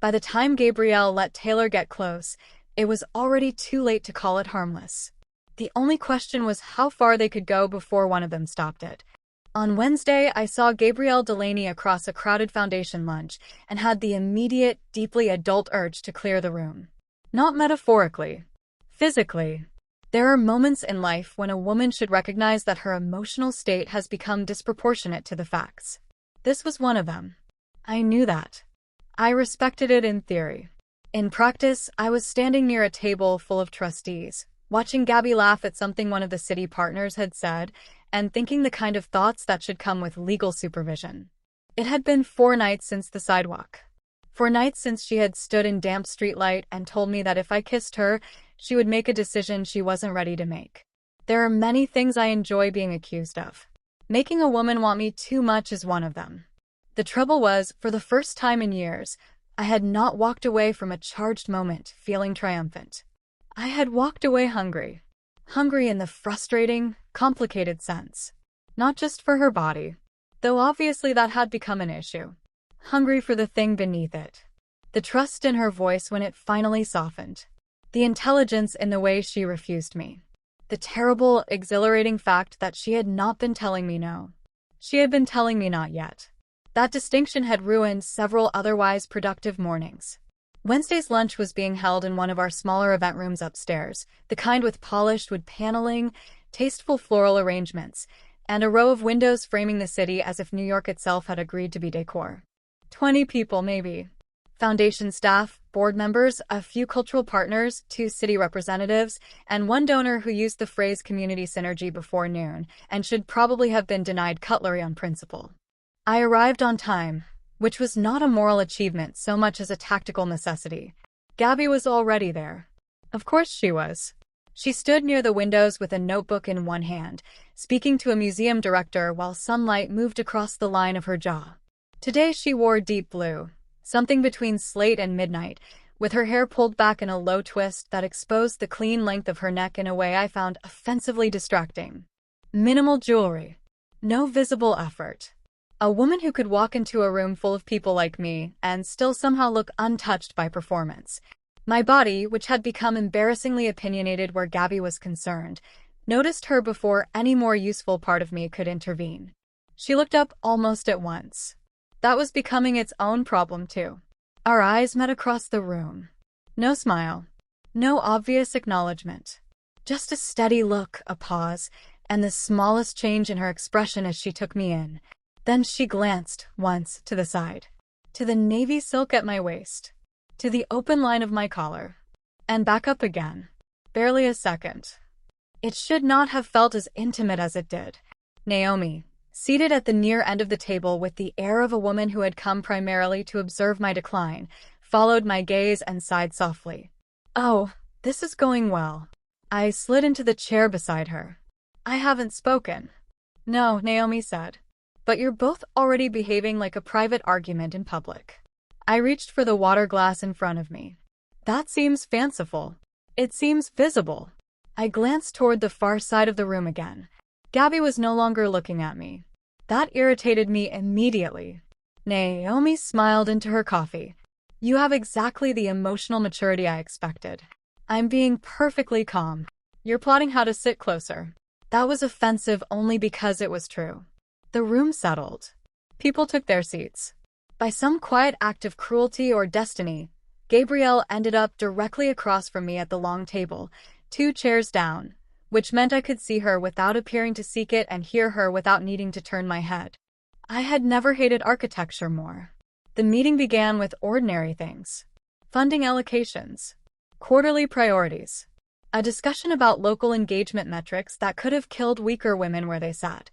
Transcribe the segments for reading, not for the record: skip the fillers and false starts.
By the time Gabrielle let Taylor get close, it was already too late to call it harmless. The only question was how far they could go before one of them stopped it. On Wednesday, I saw Gabrielle Delaney across a crowded foundation lunch and had the immediate, deeply adult urge to clear the room. Not metaphorically. Physically. There are moments in life when a woman should recognize that her emotional state has become disproportionate to the facts. This was one of them. I knew that. I respected it in theory. In practice, I was standing near a table full of trustees, watching Gabi laugh at something one of the city partners had said, and thinking the kind of thoughts that should come with legal supervision. It had been 4 nights since the sidewalk. 4 nights since she had stood in damp streetlight and told me that if I kissed her, she would make a decision she wasn't ready to make. There are many things I enjoy being accused of. Making a woman want me too much is one of them. The trouble was, for the first time in years, I had not walked away from a charged moment feeling triumphant. I had walked away hungry. Hungry in the frustrating, complicated sense. Not just for her body, though obviously that had become an issue. Hungry for the thing beneath it. The trust in her voice when it finally softened. The intelligence in the way she refused me. The terrible, exhilarating fact that she had not been telling me no. She had been telling me not yet. That distinction had ruined several otherwise productive mornings. Wednesday's lunch was being held in one of our smaller event rooms upstairs, the kind with polished wood paneling, tasteful floral arrangements, and a row of windows framing the city as if New York itself had agreed to be decor. 20 people, maybe. Foundation staff, board members, a few cultural partners, 2 city representatives, and 1 donor who used the phrase community synergy before noon and should probably have been denied cutlery on principle. I arrived on time, which was not a moral achievement so much as a tactical necessity. Gabi was already there. Of course she was. She stood near the windows with a notebook in one hand, speaking to a museum director while sunlight moved across the line of her jaw. Today she wore deep blue, something between slate and midnight, with her hair pulled back in a low twist that exposed the clean length of her neck in a way I found offensively distracting. Minimal jewelry. No visible effort. A woman who could walk into a room full of people like me and still somehow look untouched by performance. My body, which had become embarrassingly opinionated where Gabi was concerned, noticed her before any more useful part of me could intervene. She looked up almost at once. That was becoming its own problem too. Our eyes met across the room. No smile. No obvious acknowledgement. Just a steady look, a pause, and the smallest change in her expression as she took me in. Then she glanced, once, to the side. To the navy silk at my waist. To the open line of my collar. And back up again. Barely a second. It should not have felt as intimate as it did. Naomi, seated at the near end of the table with the air of a woman who had come primarily to observe my decline, followed my gaze and sighed softly. Oh, this is going well. I slid into the chair beside her. I haven't spoken. No, Naomi said. But you're both already behaving like a private argument in public. I reached for the water glass in front of me. That seems fanciful. It seems visible. I glanced toward the far side of the room again. Gabi was no longer looking at me. That irritated me immediately. Naomi smiled into her coffee. You have exactly the emotional maturity I expected. I'm being perfectly calm. You're plotting how to sit closer. That was offensive only because it was true. The room settled. People took their seats. By some quiet act of cruelty or destiny, Gabrielle ended up directly across from me at the long table, 2 chairs down, which meant I could see her without appearing to seek it and hear her without needing to turn my head. I had never hated architecture more. The meeting began with ordinary things. Funding allocations. Quarterly priorities. A discussion about local engagement metrics that could have killed weaker women where they sat.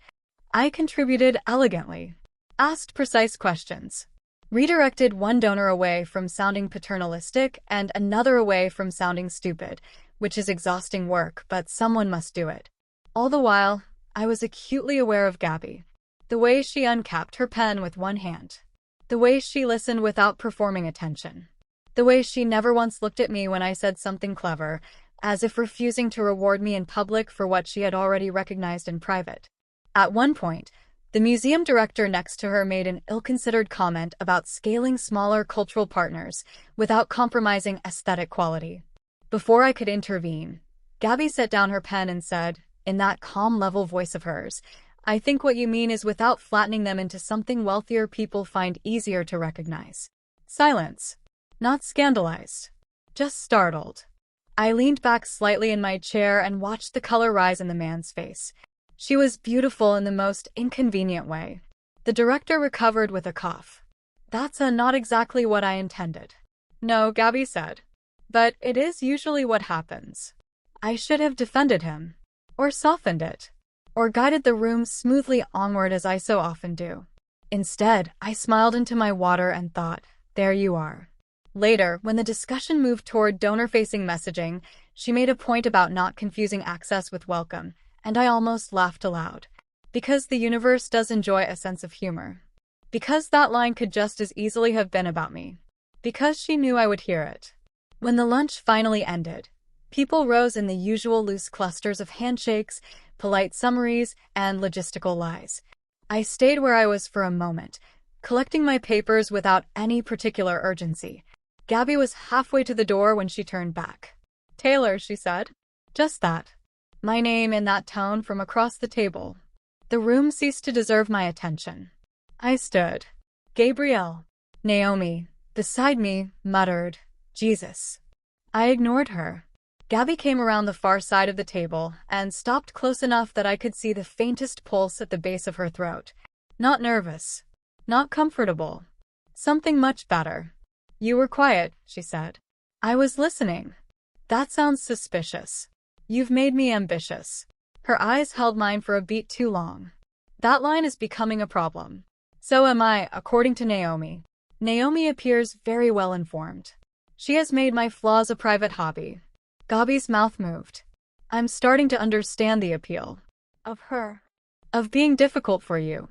I contributed elegantly, asked precise questions, redirected one donor away from sounding paternalistic and another away from sounding stupid, which is exhausting work, but someone must do it. All the while, I was acutely aware of Gabi. The way she uncapped her pen with one hand. The way she listened without performing attention. The way she never once looked at me when I said something clever, as if refusing to reward me in public for what she had already recognized in private. At one point, The museum director next to her made an ill-considered comment about scaling smaller cultural partners without compromising aesthetic quality. Before I could intervene, Gabi set down her pen and said, in that calm level voice of hers, "I think what you mean is without flattening them into something wealthier people find easier to recognize." Silence. Not scandalized. Just startled. I leaned back slightly in my chair and watched the color rise in the man's face. She was beautiful in the most inconvenient way. The director recovered with a cough. "That's not exactly what I intended." "No," Gabi said. "But it is usually what happens." I should have defended him. Or softened it. Or guided the room smoothly onward as I so often do. Instead, I smiled into my water and thought, there you are. Later, when the discussion moved toward donor-facing messaging, she made a point about not confusing access with welcome, and I almost laughed aloud. Because the universe does enjoy a sense of humor. Because that line could just as easily have been about me. Because she knew I would hear it. When the lunch finally ended, people rose in the usual loose clusters of handshakes, polite summaries, and logistical lies. I stayed where I was for a moment, collecting my papers without any particular urgency. Gabi was halfway to the door when she turned back. "Taylor," she said. Just that. My name in that tone from across the table. The room ceased to deserve my attention. I stood. Gabrielle. Naomi, beside me, muttered, "Jesus." I ignored her. Gabi came around the far side of the table and stopped close enough that I could see the faintest pulse at the base of her throat. Not nervous. Not comfortable. Something much better. "You were quiet," she said. "I was listening." "That sounds suspicious." "You've made me ambitious." Her eyes held mine for a beat too long. "That line is becoming a problem." "So am I, according to Naomi." Naomi appears very well informed. She has made my flaws a private hobby. Gabi's mouth moved. "I'm starting to understand the appeal." "Of her." "Of being difficult for you."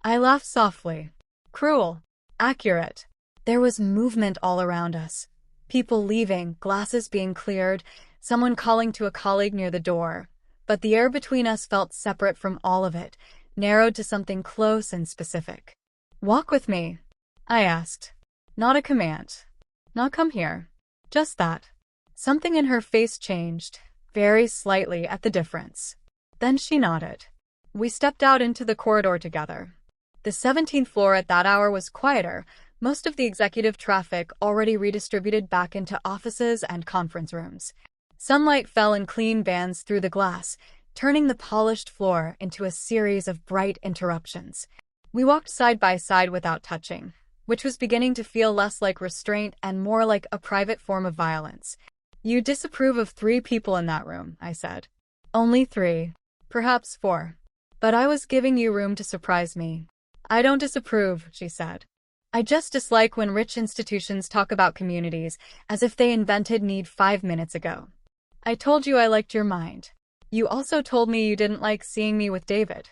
I laughed softly. Cruel. Accurate. There was movement all around us. People leaving, glasses being cleared, someone calling to a colleague near the door. But the air between us felt separate from all of it, narrowed to something close and specific. "Walk with me," I asked. Not a command. Not come here. Just that. Something in her face changed, very slightly at the difference. Then she nodded. We stepped out into the corridor together. The 17th floor at that hour was quieter, most of the executive traffic already redistributed back into offices and conference rooms. Sunlight fell in clean bands through the glass, turning the polished floor into a series of bright interruptions. We walked side by side without touching, which was beginning to feel less like restraint and more like a private form of violence. "You disapprove of 3 people in that room," I said. "Only 3. Perhaps 4. But I was giving you room to surprise me." "I don't disapprove," she said. "I just dislike when rich institutions talk about communities as if they invented need 5 minutes ago." "I told you I liked your mind. You also told me you didn't like seeing me with David."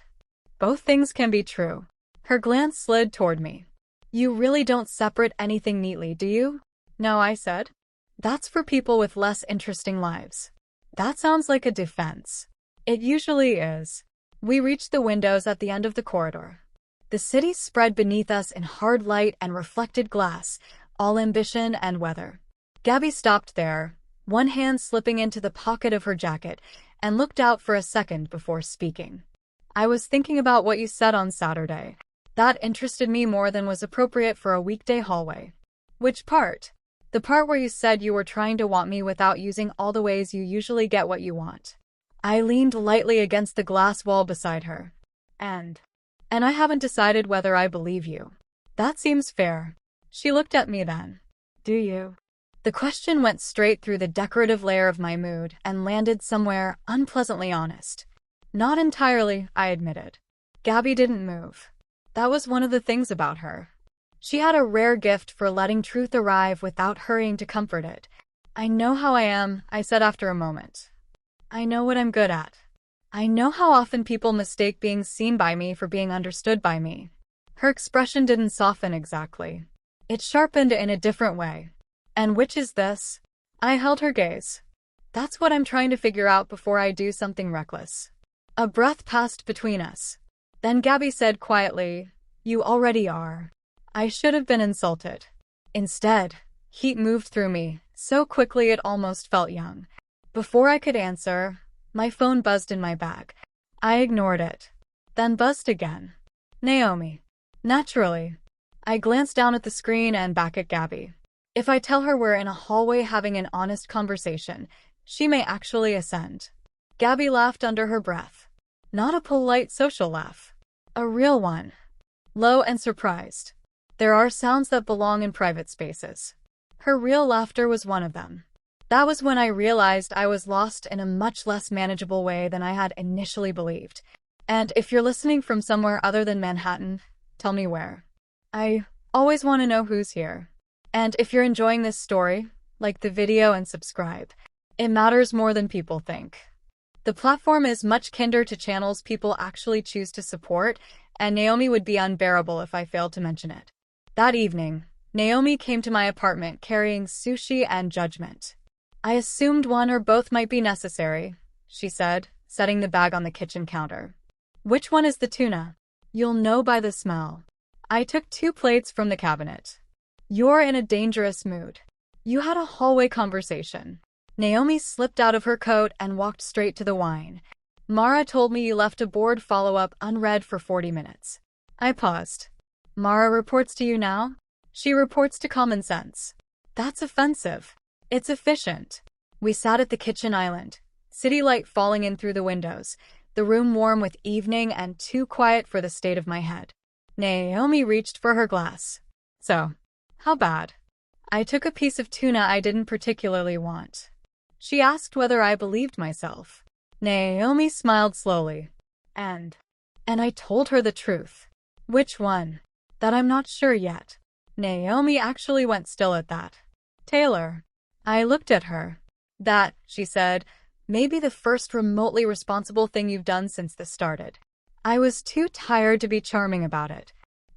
"Both things can be true." Her glance slid toward me. "You really don't separate anything neatly, do you?" "No," I said. "That's for people with less interesting lives." That sounds like a defense. It usually is. We reached the windows at the end of the corridor. The city spread beneath us in hard light and reflected glass, all ambition and weather. Gabi stopped there, one hand slipping into the pocket of her jacket, and looked out for a second before speaking. "I was thinking about what you said on Saturday. That interested me more than was appropriate for a weekday hallway." "Which part?" "The part where you said you were trying to want me without using all the ways you usually get what you want." I leaned lightly against the glass wall beside her. And I haven't decided whether I believe you." "That seems fair." She looked at me then. "Do you?" The question went straight through the decorative layer of my mood and landed somewhere unpleasantly honest. "Not entirely," I admitted. Gabi didn't move. That was one of the things about her. She had a rare gift for letting truth arrive without hurrying to comfort it. "I know how I am," I said after a moment. "I know what I'm good at. I know how often people mistake being seen by me for being understood by me." Her expression didn't soften exactly. It sharpened in a different way. "And which is this?" I held her gaze. "That's what I'm trying to figure out before I do something reckless." A breath passed between us. Then Gabi said quietly, "You already are." I should have been insulted. Instead, heat moved through me, so quickly it almost felt young. Before I could answer, my phone buzzed in my bag. I ignored it. Then buzzed again. Naomi. Naturally. I glanced down at the screen and back at Gabi. If I tell her we're in a hallway having an honest conversation, she may actually ascend. Gabi laughed under her breath. Not a polite social laugh. A real one. Low and surprised. There are sounds that belong in private spaces. Her real laughter was one of them. That was when I realized I was lost in a much less manageable way than I had initially believed. And if you're listening from somewhere other than Manhattan, tell me where. I always want to know who's here. And if you're enjoying this story, like the video and subscribe. It matters more than people think. The platform is much kinder to channels people actually choose to support, and Naomi would be unbearable if I failed to mention it. That evening, Naomi came to my apartment carrying sushi and judgment. I assumed one or both might be necessary, she said, setting the bag on the kitchen counter. Which one is the tuna? You'll know by the smell. I took 2 plates from the cabinet. You're in a dangerous mood. You had a hallway conversation. Naomi slipped out of her coat and walked straight to the wine. Mara told me you left a board follow-up unread for 40 minutes. I paused. Mara reports to you now? She reports to common sense. That's offensive. It's efficient. We sat at the kitchen island, city light falling in through the windows, the room warm with evening and too quiet for the state of my head. Naomi reached for her glass. So, how bad? I took a piece of tuna I didn't particularly want. She asked whether I believed myself. Naomi smiled slowly. And I told her the truth. Which one? That I'm not sure yet. Naomi actually went still at that. Taylor. I looked at her. That, she said, may be the first remotely responsible thing you've done since this started. I was too tired to be charming about it.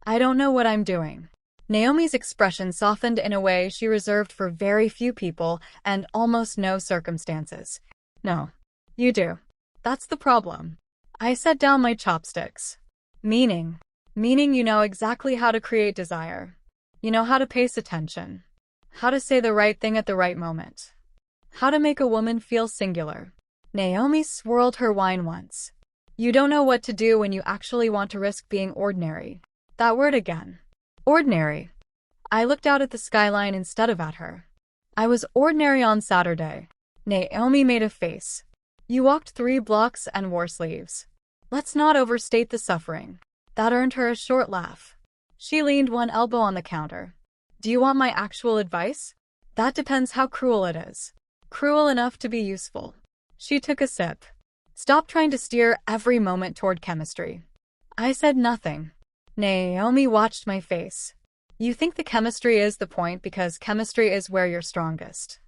I don't know what I'm doing. Naomi's expression softened in a way she reserved for very few people and almost no circumstances. No, you do. That's the problem. I set down my chopsticks. Meaning you know exactly how to create desire. You know how to pace attention. How to say the right thing at the right moment. How to make a woman feel singular. Naomi swirled her wine once. You don't know what to do when you actually want to risk being ordinary. That word again. Ordinary. I looked out at the skyline instead of at her. I was ordinary on Saturday. Naomi made a face. You walked 3 blocks and wore sleeves. Let's not overstate the suffering. That earned her a short laugh. She leaned one elbow on the counter. Do you want my actual advice? That depends how cruel it is. Cruel enough to be useful. She took a sip. Stop trying to steer every moment toward chemistry. I said nothing. Naomi watched my face. You think the chemistry is the point because chemistry is where you're strongest.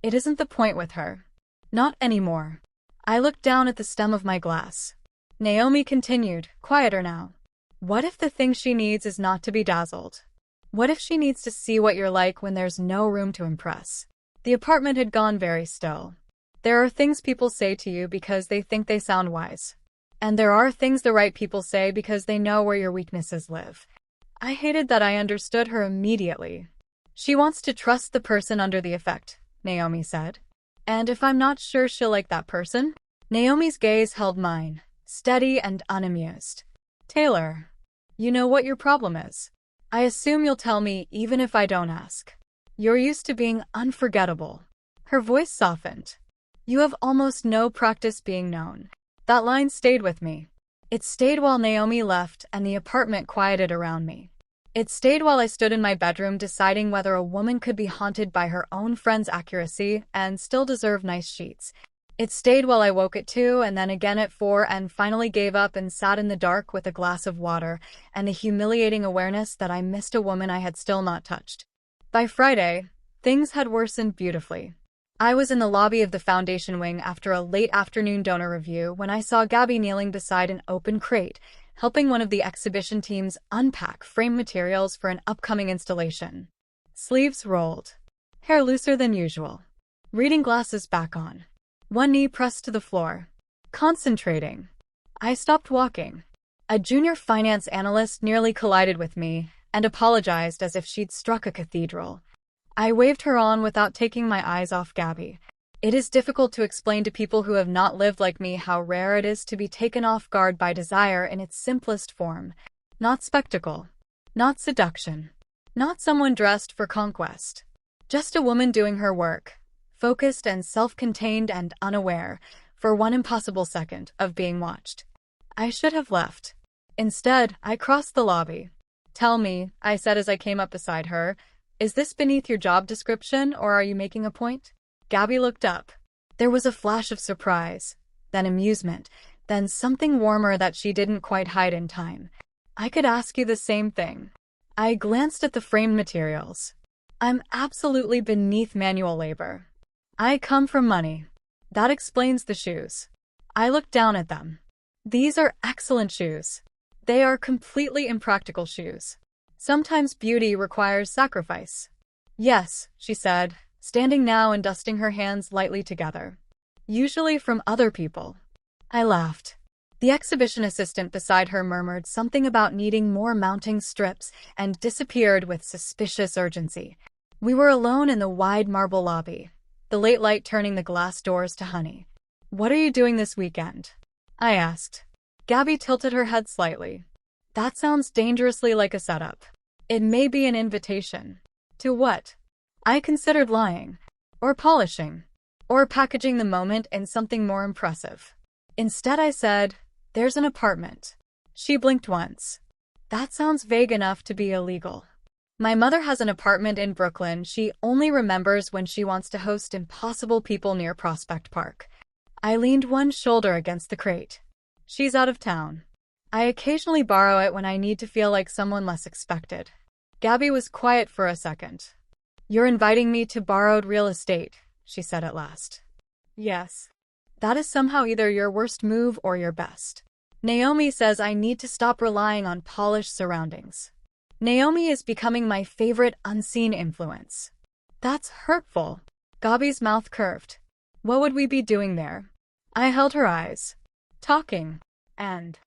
It isn't the point with her. Not anymore. I looked down at the stem of my glass. Naomi continued, quieter now. What if the thing she needs is not to be dazzled? What if she needs to see what you're like when there's no room to impress? The apartment had gone very still. There are things people say to you because they think they sound wise. And there are things the right people say because they know where your weaknesses live. I hated that I understood her immediately. She wants to trust the person under the effect, Naomi said. And if I'm not sure she'll like that person? Naomi's gaze held mine, steady and unamused. Taylor, you know what your problem is. I assume you'll tell me even if I don't ask. You're used to being unforgettable. Her voice softened. You have almost no practice being known. That line stayed with me. It stayed while Naomi left and the apartment quieted around me. It stayed while I stood in my bedroom deciding whether a woman could be haunted by her own friend's accuracy and still deserve nice sheets. It stayed while I woke at 2 and then again at 4 and finally gave up and sat in the dark with a glass of water and the humiliating awareness that I missed a woman I had still not touched. By Friday, things had worsened beautifully. I was in the lobby of the foundation wing after a late afternoon donor review when I saw Gabi kneeling beside an open crate, helping one of the exhibition teams unpack frame materials for an upcoming installation. Sleeves rolled. Hair looser than usual. Reading glasses back on. One knee pressed to the floor. Concentrating. I stopped walking. A junior finance analyst nearly collided with me and apologized as if she'd struck a cathedral. I waved her on without taking my eyes off Gabi. It is difficult to explain to people who have not lived like me how rare it is to be taken off guard by desire in its simplest form. Not spectacle. Not seduction. Not someone dressed for conquest. Just a woman doing her work, focused and self-contained and unaware, for one impossible second, of being watched. I should have left. Instead, I crossed the lobby. "Tell me," I said as I came up beside her, "is this beneath your job description, or are you making a point?" Gabi looked up. There was a flash of surprise, then amusement, then something warmer that she didn't quite hide in time. "I could ask you the same thing." I glanced at the framed materials. "I'm absolutely beneath manual labor. I come from money. That explains the shoes." I looked down at them. "These are excellent shoes. They are completely impractical shoes. Sometimes beauty requires sacrifice." "Yes," she said, standing now and dusting her hands lightly together. "Usually from other people." I laughed. The exhibition assistant beside her murmured something about needing more mounting strips and disappeared with suspicious urgency. We were alone in the wide marble lobby, the late light turning the glass doors to honey. "What are you doing this weekend?" I asked. Gabi tilted her head slightly. "That sounds dangerously like a setup. It may be an invitation." "To what?" I considered lying, or polishing, or packaging the moment in something more impressive. Instead I said, "There's an apartment." She blinked once. "That sounds vague enough to be illegal." My mother has an apartment in Brooklyn she only remembers when she wants to host impossible people near Prospect Park. I leaned one shoulder against the crate. "She's out of town. I occasionally borrow it when I need to feel like someone less expected." Gabi was quiet for a second. "You're inviting me to borrowed real estate," she said at last. "Yes. That is somehow either your worst move or your best. Naomi says I need to stop relying on polished surroundings. Naomi is becoming my favorite unseen influence." "That's hurtful." Gabi's mouth curved. "What would we be doing there?" I held her eyes. "Talking. And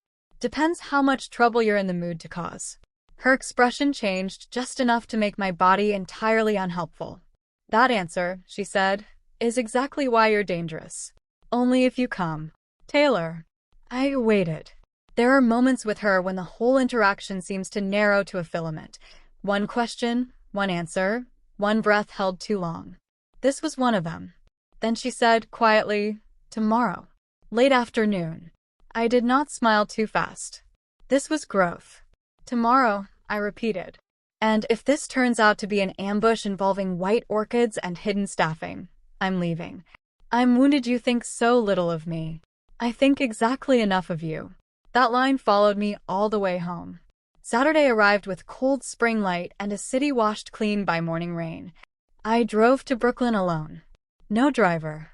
depends how much trouble you're in the mood to cause." Her expression changed just enough to make my body entirely unhelpful. "That answer," she said, "is exactly why you're dangerous. Only if you come." "Taylor." I waited. There are moments with her when the whole interaction seems to narrow to a filament. One question, one answer, one breath held too long. This was one of them. Then she said quietly, "Tomorrow. Late afternoon." I did not smile too fast. This was growth. "Tomorrow," I repeated. "And if this turns out to be an ambush involving white orchids and hidden staffing, I'm leaving. I'm wounded you think so little of me. I think exactly enough of you." That line followed me all the way home. Saturday arrived with cold spring light and a city washed clean by morning rain. I drove to Brooklyn alone. No driver.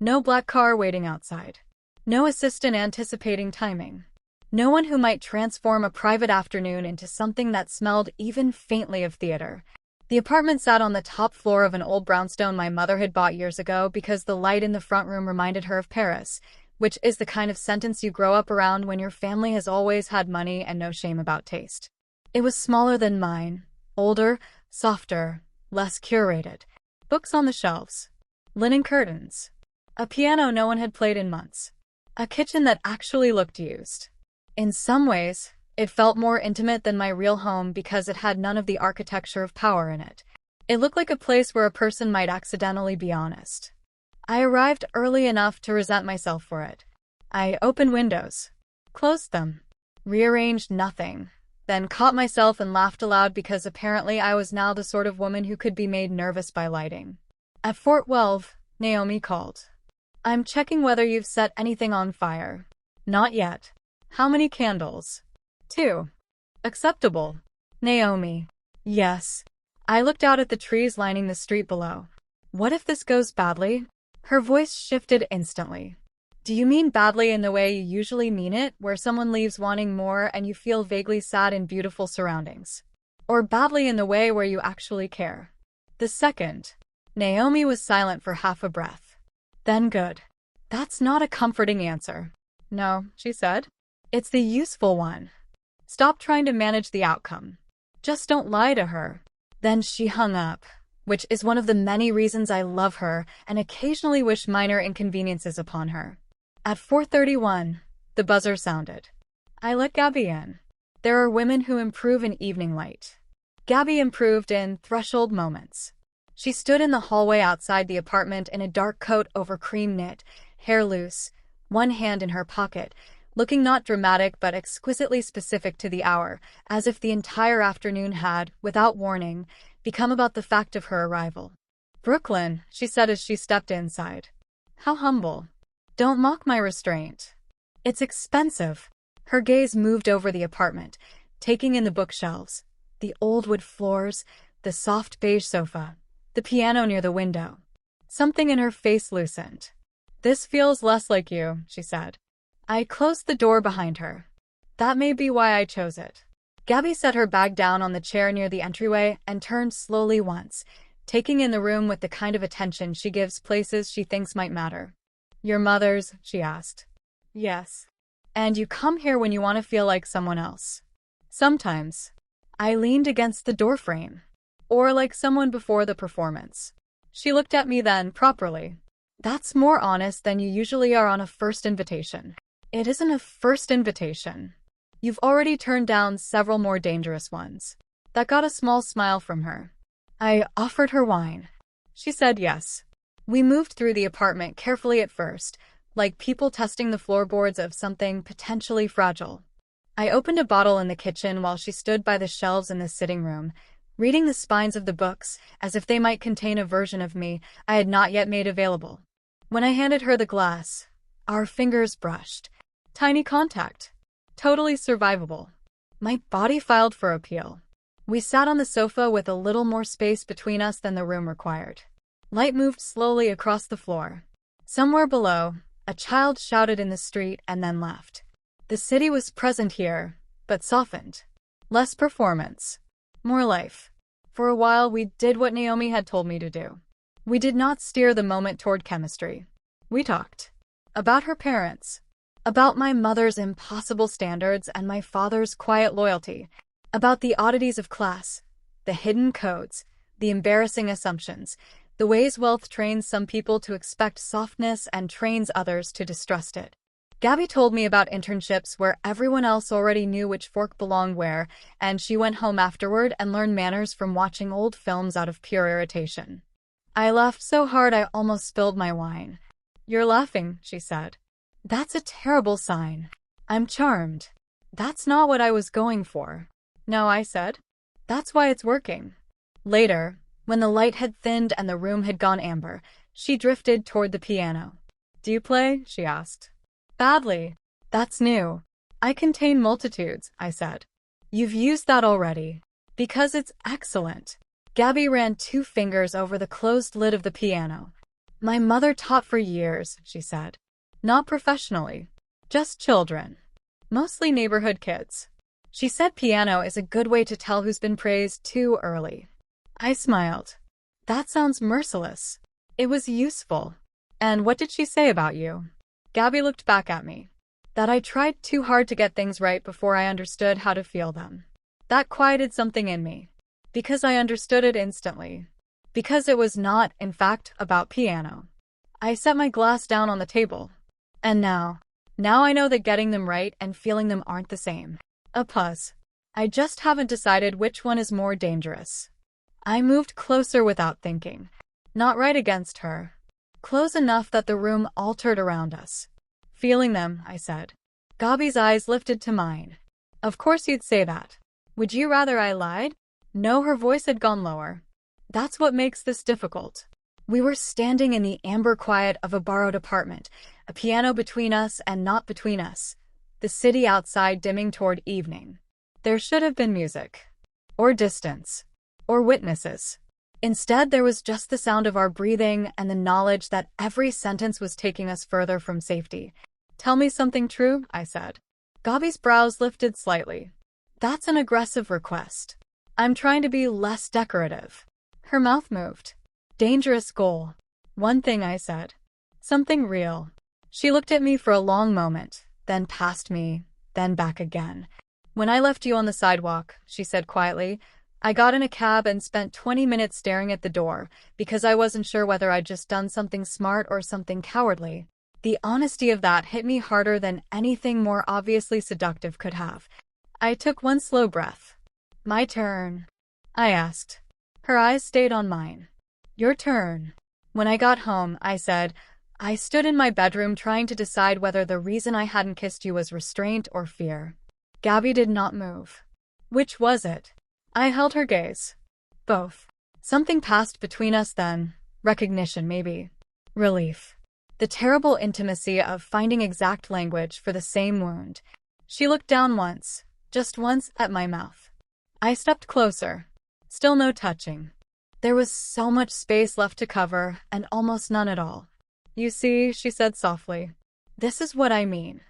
No black car waiting outside. No assistant anticipating timing. No one who might transform a private afternoon into something that smelled even faintly of theater. The apartment sat on the top floor of an old brownstone my mother had bought years ago because the light in the front room reminded her of Paris, which is the kind of sentence you grow up around when your family has always had money and no shame about taste. It was smaller than mine, older, softer, less curated. Books on the shelves. Linen curtains. A piano no one had played in months. A kitchen that actually looked used. In some ways, it felt more intimate than my real home because it had none of the architecture of power in it. It looked like a place where a person might accidentally be honest. I arrived early enough to resent myself for it. I opened windows, closed them, rearranged nothing, then caught myself and laughed aloud because apparently I was now the sort of woman who could be made nervous by lighting. At Fort Welve, Naomi called. "I'm checking whether you've set anything on fire." "Not yet." "How many candles?" "2. Acceptable." "Naomi." "Yes." I looked out at the trees lining the street below. "What if this goes badly?" Her voice shifted instantly. "Do you mean badly in the way you usually mean it, where someone leaves wanting more and you feel vaguely sad in beautiful surroundings? Or badly in the way where you actually care?" "The second." Naomi was silent for half a breath. "Then good." "That's not a comforting answer." "No," she said. It's the useful one. Stop trying to manage the outcome. Just don't lie to her. Then she hung up, which is one of the many reasons I love her and occasionally wish minor inconveniences upon her. At 4:31, the buzzer sounded. I let Gabi in. There are women who improve in evening light. Gabi improved in threshold moments. She stood in the hallway outside the apartment in a dark coat over cream knit, hair loose, one hand in her pocket, looking not dramatic but exquisitely specific to the hour, as if the entire afternoon had, without warning, become about the fact of her arrival. "Brooklyn," she said as she stepped inside. "How humble. Don't mock my restraint. It's expensive." Her gaze moved over the apartment, taking in the bookshelves, the old wood floors, the soft beige sofa, the piano near the window. Something in her face loosened. "This feels less like you," she said. I closed the door behind her. "That may be why I chose it." Gabi set her bag down on the chair near the entryway and turned slowly once, taking in the room with the kind of attention she gives places she thinks might matter. "Your mother's?" she asked. "Yes." "And you come here when you want to feel like someone else?" "Sometimes." I leaned against the doorframe. "Or like someone before the performance." She looked at me then, properly. "That's more honest than you usually are on a first invitation." "It isn't a first invitation. You've already turned down several more dangerous ones." That got a small smile from her. I offered her wine. She said yes. We moved through the apartment carefully at first, like people testing the floorboards of something potentially fragile. I opened a bottle in the kitchen while she stood by the shelves in the sitting room, reading the spines of the books as if they might contain a version of me I had not yet made available. When I handed her the glass, our fingers brushed. Tiny contact. Totally survivable. My body filed for appeal. We sat on the sofa with a little more space between us than the room required. Light moved slowly across the floor. Somewhere below, a child shouted in the street and then left. The city was present here, but softened. Less performance. More life. For a while we did what Naomi had told me to do. We did not steer the moment toward chemistry. We talked. About her parents. About my mother's impossible standards and my father's quiet loyalty. About the oddities of class. The hidden codes. The embarrassing assumptions. The ways wealth trains some people to expect softness and trains others to distrust it. Gabi told me about internships where everyone else already knew which fork belonged where, and she went home afterward and learned manners from watching old films out of pure irritation. I laughed so hard I almost spilled my wine. "You're laughing," she said. "That's a terrible sign." "I'm charmed." "That's not what I was going for." "No," I said. "That's why it's working." Later, when the light had thinned and the room had gone amber, she drifted toward the piano. "Do you play?" she asked. "Badly." "That's new." "I contain multitudes," I said. "You've used that already." "Because it's excellent." Gabi ran 2 fingers over the closed lid of the piano. "My mother taught for years," she said. "Not professionally. Just children. Mostly neighborhood kids." She said piano is a good way to tell who's been praised too early. I smiled. "That sounds merciless." "It was useful." "And what did she say about you?" Gabi looked back at me. "That I tried too hard to get things right before I understood how to feel them." That quieted something in me. Because I understood it instantly. Because it was not, in fact, about piano. I set my glass down on the table. And now I know that getting them right and feeling them aren't the same. A pause. I just haven't decided which one is more dangerous. I moved closer without thinking. Not right against her. Close enough that the room altered around us. "Feeling them," I said. Gabi's eyes lifted to mine. "Of course you'd say that. Would you rather I lied?" No, her voice had gone lower. "That's what makes this difficult." We were standing in the amber quiet of a borrowed apartment, a piano between us and not between us, the city outside dimming toward evening. There should have been music. Or distance. Or witnesses. Instead, there was just the sound of our breathing and the knowledge that every sentence was taking us further from safety. "Tell me something true," I said. Gabi's brows lifted slightly. "That's an aggressive request." "I'm trying to be less decorative." Her mouth moved. "Dangerous goal." "One thing," I said. "Something real." She looked at me for a long moment, then past me, then back again. When I left you on the sidewalk, she said quietly, I got in a cab and spent 20 minutes staring at the door because I wasn't sure whether I'd just done something smart or something cowardly. The honesty of that hit me harder than anything more obviously seductive could have. I took one slow breath. My turn, I asked. Her eyes stayed on mine. Your turn. When I got home, I said, I stood in my bedroom trying to decide whether the reason I hadn't kissed you was restraint or fear. Gabi did not move. Which was it? I held her gaze. Both. Something passed between us then. Recognition, maybe. Relief. The terrible intimacy of finding exact language for the same wound. She looked down once, just once, at my mouth. I stepped closer. Still no touching. There was so much space left to cover, and almost none at all. You see, she said softly. This is what I mean.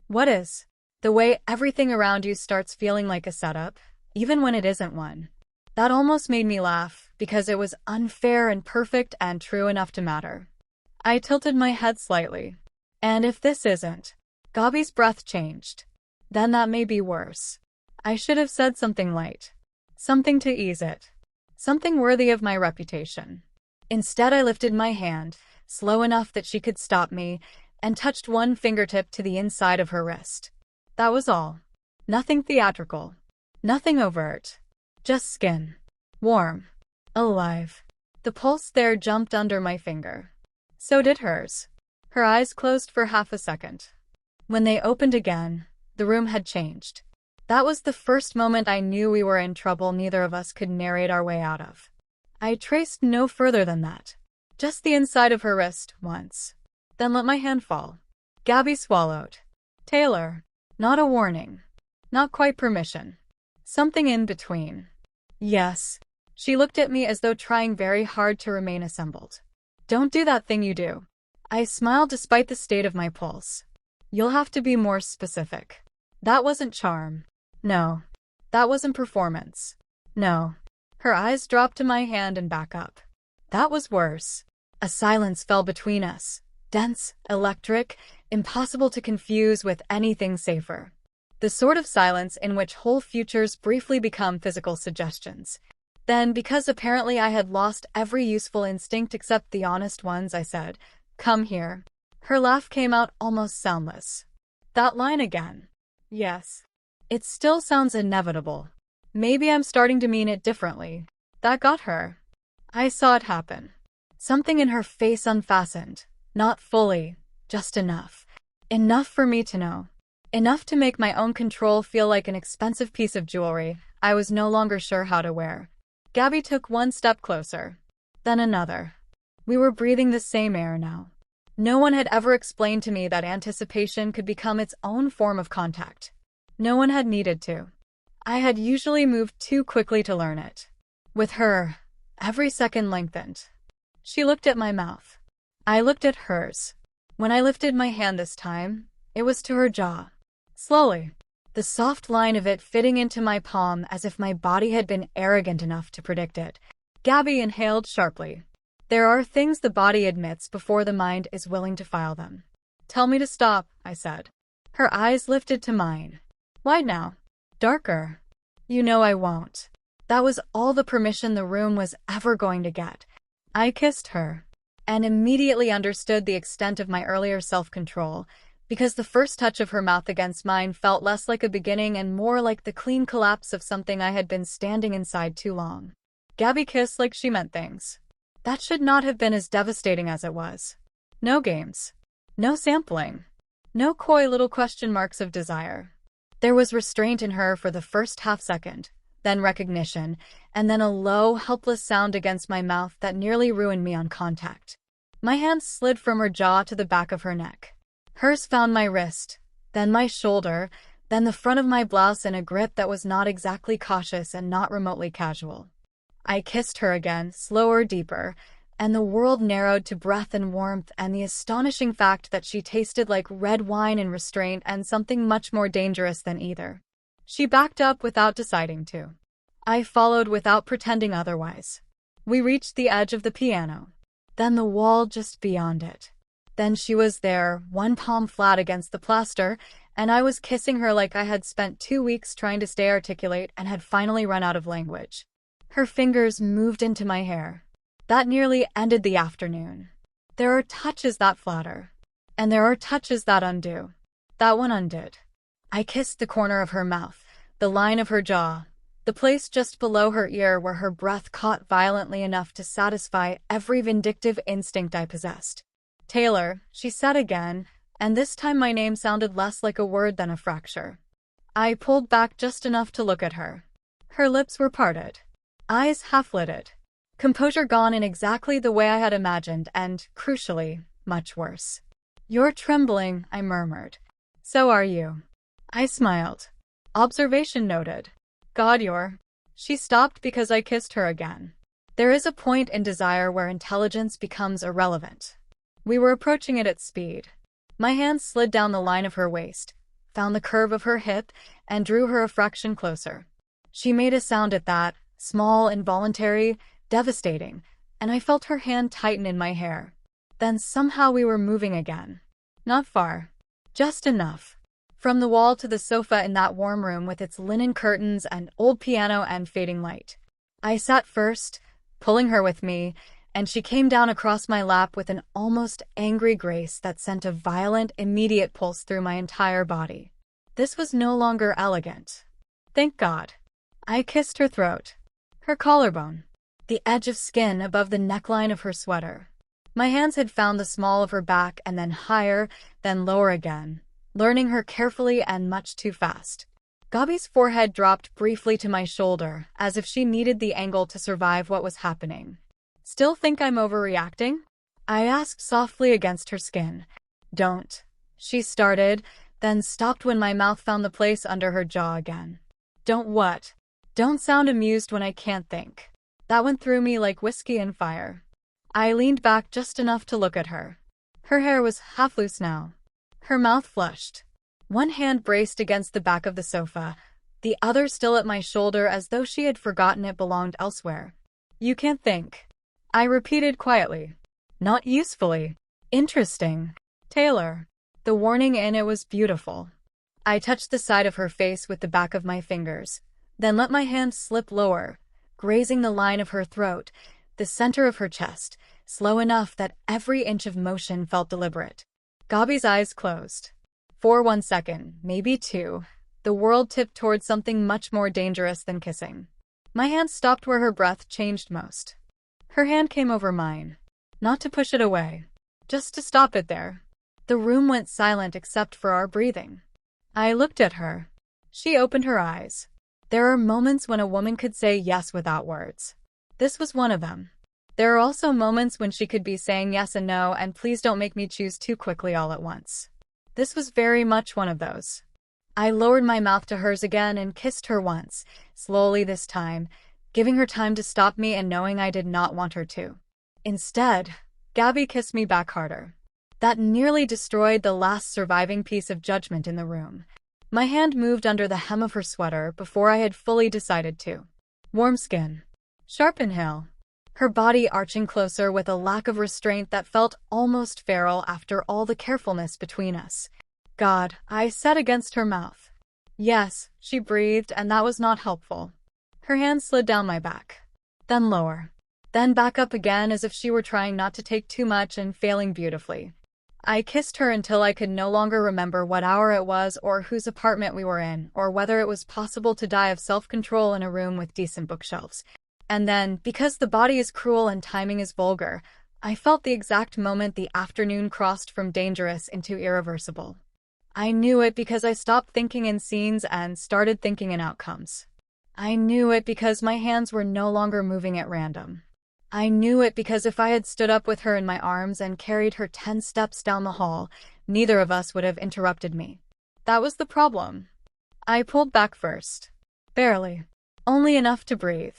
What is? The way everything around you starts feeling like a setup, even when it isn't one. That almost made me laugh, because it was unfair and perfect and true enough to matter. I tilted my head slightly. And if this isn't? Gabi's breath changed. Then that may be worse. I should have said something light. Something to ease it. Something worthy of my reputation. Instead, I lifted my hand, slow enough that she could stop me, and touched one fingertip to the inside of her wrist. That was all. Nothing theatrical. Nothing overt. Just skin. Warm. Alive. The pulse there jumped under my finger. So did hers. Her eyes closed for half a second. When they opened again, the room had changed. That was the first moment I knew we were in trouble neither of us could narrate our way out of. I traced no further than that. Just the inside of her wrist, once. Then let my hand fall. Gabi swallowed. Taylor. Not a warning. Not quite permission. Something in between. Yes. She looked at me as though trying very hard to remain assembled. Don't do that thing you do. I smiled despite the state of my pulse. You'll have to be more specific. That wasn't charm. No. That wasn't performance. No. Her eyes dropped to my hand and back up. That was worse. A silence fell between us. Dense, electric, impossible to confuse with anything safer. The sort of silence in which whole futures briefly become physical suggestions. Then, because apparently I had lost every useful instinct except the honest ones, I said, Come here. Her laugh came out almost soundless. That line again. Yes. It still sounds inevitable. Maybe I'm starting to mean it differently. That got her. I saw it happen. Something in her face unfastened. Not fully, just enough. Enough for me to know. Enough to make my own control feel like an expensive piece of jewelry I was no longer sure how to wear. Gabi took one step closer. Then another. We were breathing the same air now. No one had ever explained to me that anticipation could become its own form of contact. No one had needed to. I had usually moved too quickly to learn it. With her, every second lengthened. She looked at my mouth. I looked at hers. When I lifted my hand this time, it was to her jaw. Slowly. The soft line of it fitting into my palm as if my body had been arrogant enough to predict it. Gabi inhaled sharply. There are things the body admits before the mind is willing to file them. Tell me to stop, I said. Her eyes lifted to mine. Why now? Darker. You know I won't. That was all the permission the room was ever going to get. I kissed her, and immediately understood the extent of my earlier self-control, because the first touch of her mouth against mine felt less like a beginning and more like the clean collapse of something I had been standing inside too long. Gabi kissed like she meant things. That should not have been as devastating as it was. No games. No sampling. No coy little question marks of desire. There was restraint in her for the first half-second, then recognition, and then a low, helpless sound against my mouth that nearly ruined me on contact. My hand slid from her jaw to the back of her neck. Hers found my wrist, then my shoulder, then the front of my blouse in a grip that was not exactly cautious and not remotely casual. I kissed her again, slower, deeper, and the world narrowed to breath and warmth and the astonishing fact that she tasted like red wine in restraint and something much more dangerous than either. She backed up without deciding to. I followed without pretending otherwise. We reached the edge of the piano, then the wall just beyond it. Then she was there, one palm flat against the plaster, and I was kissing her like I had spent 2 weeks trying to stay articulate and had finally run out of language. Her fingers moved into my hair. That nearly ended the afternoon. There are touches that flatter, and there are touches that undo. That one undid. I kissed the corner of her mouth, the line of her jaw, the place just below her ear where her breath caught violently enough to satisfy every vindictive instinct I possessed. "Taylor," she said again, and this time my name sounded less like a word than a fracture. I pulled back just enough to look at her. Her lips were parted, eyes half-lidded, composure gone in exactly the way I had imagined and, crucially, much worse. "You're trembling," I murmured. "So are you." I smiled. Observation noted. "God, you're—" She stopped because I kissed her again. There is a point in desire where intelligence becomes irrelevant. We were approaching it at speed. My hand slid down the line of her waist, found the curve of her hip, and drew her a fraction closer. She made a sound at that, small, involuntary, devastating, and I felt her hand tighten in my hair. Then somehow we were moving again. Not far. Just enough. From the wall to the sofa in that warm room with its linen curtains and old piano and fading light. I sat first, pulling her with me, and she came down across my lap with an almost angry grace that sent a violent, immediate pulse through my entire body. This was no longer elegant. Thank God. I kissed her throat, her collarbone, the edge of skin above the neckline of her sweater. My hands had found the small of her back and then higher, then lower again, learning her carefully and much too fast. Gabi's forehead dropped briefly to my shoulder, as if she needed the angle to survive what was happening. "Still think I'm overreacting?" I asked softly against her skin. "Don't." She started, then stopped when my mouth found the place under her jaw again. "Don't what?" "Don't sound amused when I can't think." That went through me like whiskey and fire. I leaned back just enough to look at her. Her hair was half loose now. Her mouth flushed. One hand braced against the back of the sofa, the other still at my shoulder as though she had forgotten it belonged elsewhere. "You can't think," I repeated quietly. "Not usefully. Interesting. Taylor." The warning in it was beautiful. I touched the side of her face with the back of my fingers, then let my hand slip lower, grazing the line of her throat, the center of her chest, slow enough that every inch of motion felt deliberate. Gabi's eyes closed. For 1 second, maybe 2, the world tipped toward something much more dangerous than kissing. My hand stopped where her breath changed most. Her hand came over mine. Not to push it away, just to stop it there. The room went silent except for our breathing. I looked at her. She opened her eyes. There are moments when a woman could say yes without words. This was one of them. There are also moments when she could be saying yes and no and please don't make me choose too quickly all at once. This was very much one of those. I lowered my mouth to hers again and kissed her once, slowly this time, giving her time to stop me and knowing I did not want her to. Instead, Gabi kissed me back harder. That nearly destroyed the last surviving piece of judgment in the room. My hand moved under the hem of her sweater before I had fully decided to. Warm skin. Sharp inhale. Her body arching closer with a lack of restraint that felt almost feral after all the carefulness between us. "God," I said against her mouth. "Yes," she breathed, and that was not helpful. Her hand slid down my back. Then lower. Then back up again as if she were trying not to take too much and failing beautifully. I kissed her until I could no longer remember what hour it was or whose apartment we were in, or whether it was possible to die of self-control in a room with decent bookshelves. And then, because the body is cruel and timing is vulgar, I felt the exact moment the afternoon crossed from dangerous into irreversible. I knew it because I stopped thinking in scenes and started thinking in outcomes. I knew it because my hands were no longer moving at random. I knew it because if I had stood up with her in my arms and carried her 10 steps down the hall, neither of us would have interrupted me. That was the problem. I pulled back first. Barely. Only enough to breathe.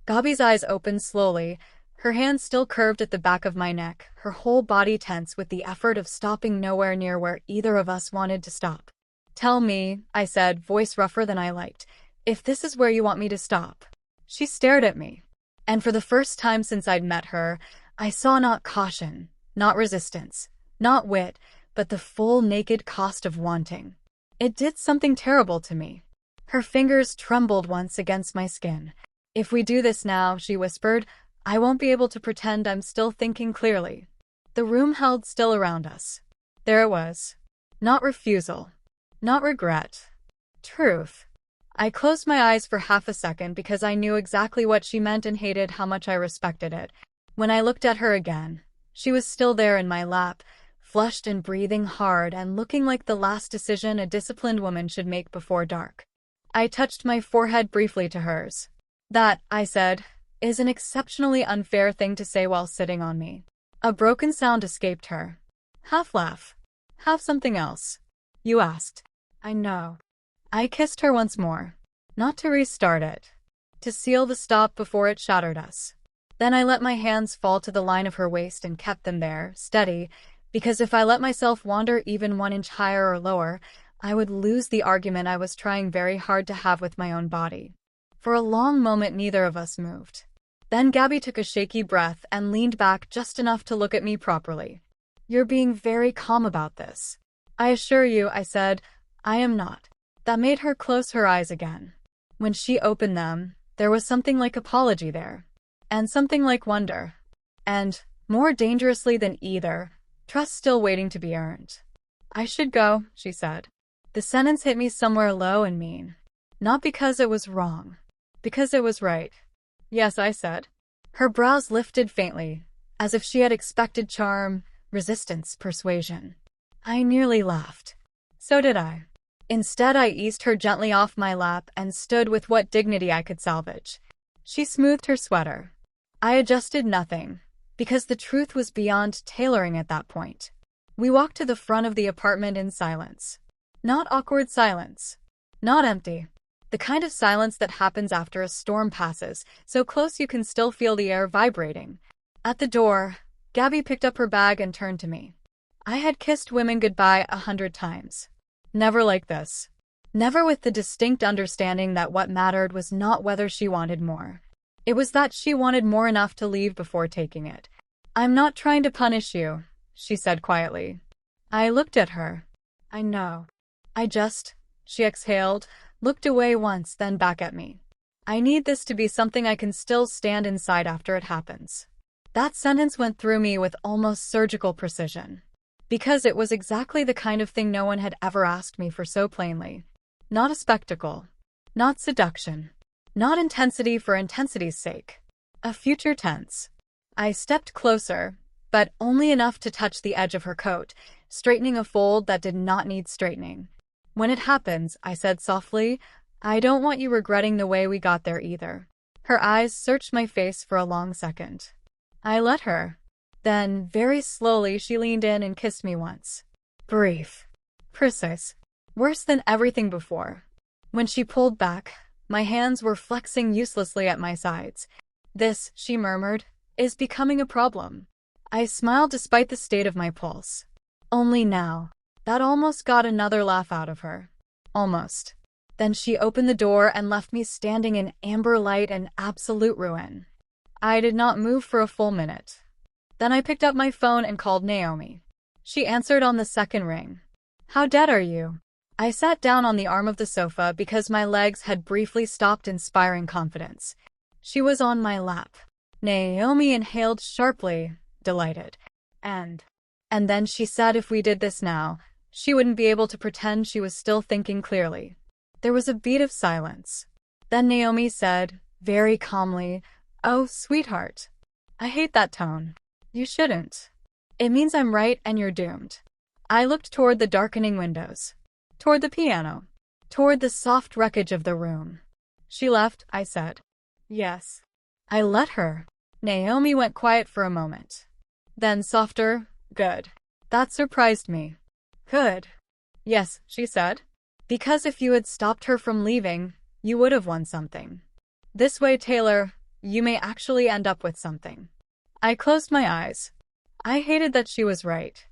Gabi's eyes opened slowly, her hand still curved at the back of my neck, her whole body tense with the effort of stopping nowhere near where either of us wanted to stop. "Tell me," I said, voice rougher than I liked, "if this is where you want me to stop." She stared at me. And for the first time since I'd met her, I saw not caution, not resistance, not wit, but the full naked cost of wanting. It did something terrible to me. Her fingers trembled once against my skin. If we do this now, she whispered, I won't be able to pretend I'm still thinking clearly. The room held still around us. There it was. Not refusal. Not regret. Truth. I closed my eyes for half a second because I knew exactly what she meant and hated how much I respected it. When I looked at her again, she was still there in my lap, flushed and breathing hard and looking like the last decision a disciplined woman should make before dark. I touched my forehead briefly to hers. That, I said, is an exceptionally unfair thing to say while sitting on me. A broken sound escaped her. Half laugh. Half something else. You asked. I know. I kissed her once more. Not to restart it. To seal the stop before it shattered us. Then I let my hands fall to the line of her waist and kept them there, steady, because if I let myself wander even 1 inch higher or lower, I would lose the argument I was trying very hard to have with my own body. For a long moment neither of us moved. Then Gabi took a shaky breath and leaned back just enough to look at me properly. You're being very calm about this. I assure you, I said, I am not. That made her close her eyes again. When she opened them, there was something like apology there. And something like wonder. And, more dangerously than either, trust still waiting to be earned. I should go, she said. The sentence hit me somewhere low and mean. Not because it was wrong. Because it was right. Yes, I said. Her brows lifted faintly, as if she had expected charm, resistance, persuasion. I nearly laughed. So did I. Instead, I eased her gently off my lap and stood with what dignity I could salvage. She smoothed her sweater. I adjusted nothing, because the truth was beyond tailoring at that point. We walked to the front of the apartment in silence. Not awkward silence. Not empty. The kind of silence that happens after a storm passes, so close you can still feel the air vibrating. At the door, Gabi picked up her bag and turned to me. I had kissed women goodbye 100 times. Never like this. Never with the distinct understanding that what mattered was not whether she wanted more. It was that she wanted more enough to leave before taking it. I'm not trying to punish you, she said quietly. I looked at her. I know. She exhaled, looked away once, then back at me. I need this to be something I can still stand inside after it happens. That sentence went through me with almost surgical precision. Because it was exactly the kind of thing no one had ever asked me for so plainly. Not a spectacle. Not seduction. Not intensity for intensity's sake. A future tense. I stepped closer, but only enough to touch the edge of her coat, straightening a fold that did not need straightening. When it happens, I said softly, I don't want you regretting the way we got there either. Her eyes searched my face for a long second. I let her. Then, very slowly, she leaned in and kissed me once. Brief. Precise. Worse than everything before. When she pulled back, my hands were flexing uselessly at my sides. This, she murmured, is becoming a problem. I smiled despite the state of my pulse. Only now. That almost got another laugh out of her. Almost. Then she opened the door and left me standing in amber light and absolute ruin. I did not move for a full minute. Then I picked up my phone and called Naomi. She answered on the second ring. How dead are you? I sat down on the arm of the sofa because my legs had briefly stopped inspiring confidence. She was on my lap. Naomi inhaled sharply, delighted. And then she said if we did this now, she wouldn't be able to pretend she was still thinking clearly. There was a beat of silence. Then Naomi said, very calmly, Oh, sweetheart. I hate that tone. You shouldn't. It means I'm right and you're doomed. I looked toward the darkening windows. Toward the piano. Toward the soft wreckage of the room. She left, I said. Yes. I let her. Naomi went quiet for a moment. Then softer, good. That surprised me. Good. Yes, she said. Because if you had stopped her from leaving, you would have won something. This way, Taylor, you may actually end up with something. I closed my eyes. I hated that she was right.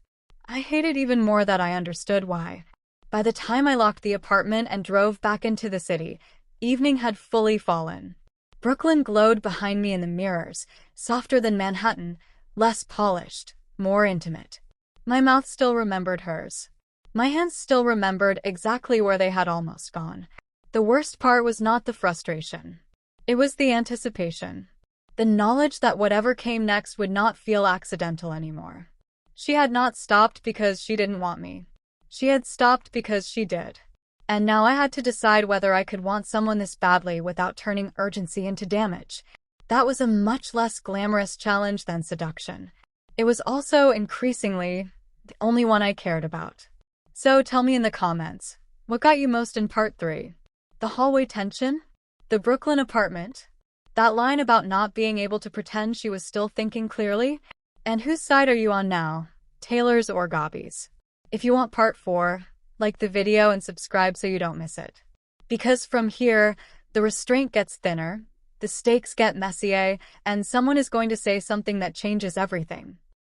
I hated even more that I understood why. By the time I locked the apartment and drove back into the city, evening had fully fallen. Brooklyn glowed behind me in the mirrors, softer than Manhattan, less polished, more intimate. My mouth still remembered hers. My hands still remembered exactly where they had almost gone. The worst part was not the frustration. It was the anticipation. The knowledge that whatever came next would not feel accidental anymore. She had not stopped because she didn't want me. She had stopped because she did. And now I had to decide whether I could want someone this badly without turning urgency into damage. That was a much less glamorous challenge than seduction. It was also, increasingly, the only one I cared about. So tell me in the comments, what got you most in part 3? The hallway tension? The Brooklyn apartment? That line about not being able to pretend she was still thinking clearly? And whose side are you on now, Taylor's or Gabi's? If you want part 4, like the video and subscribe so you don't miss it. Because from here, the restraint gets thinner, the stakes get messier, and someone is going to say something that changes everything.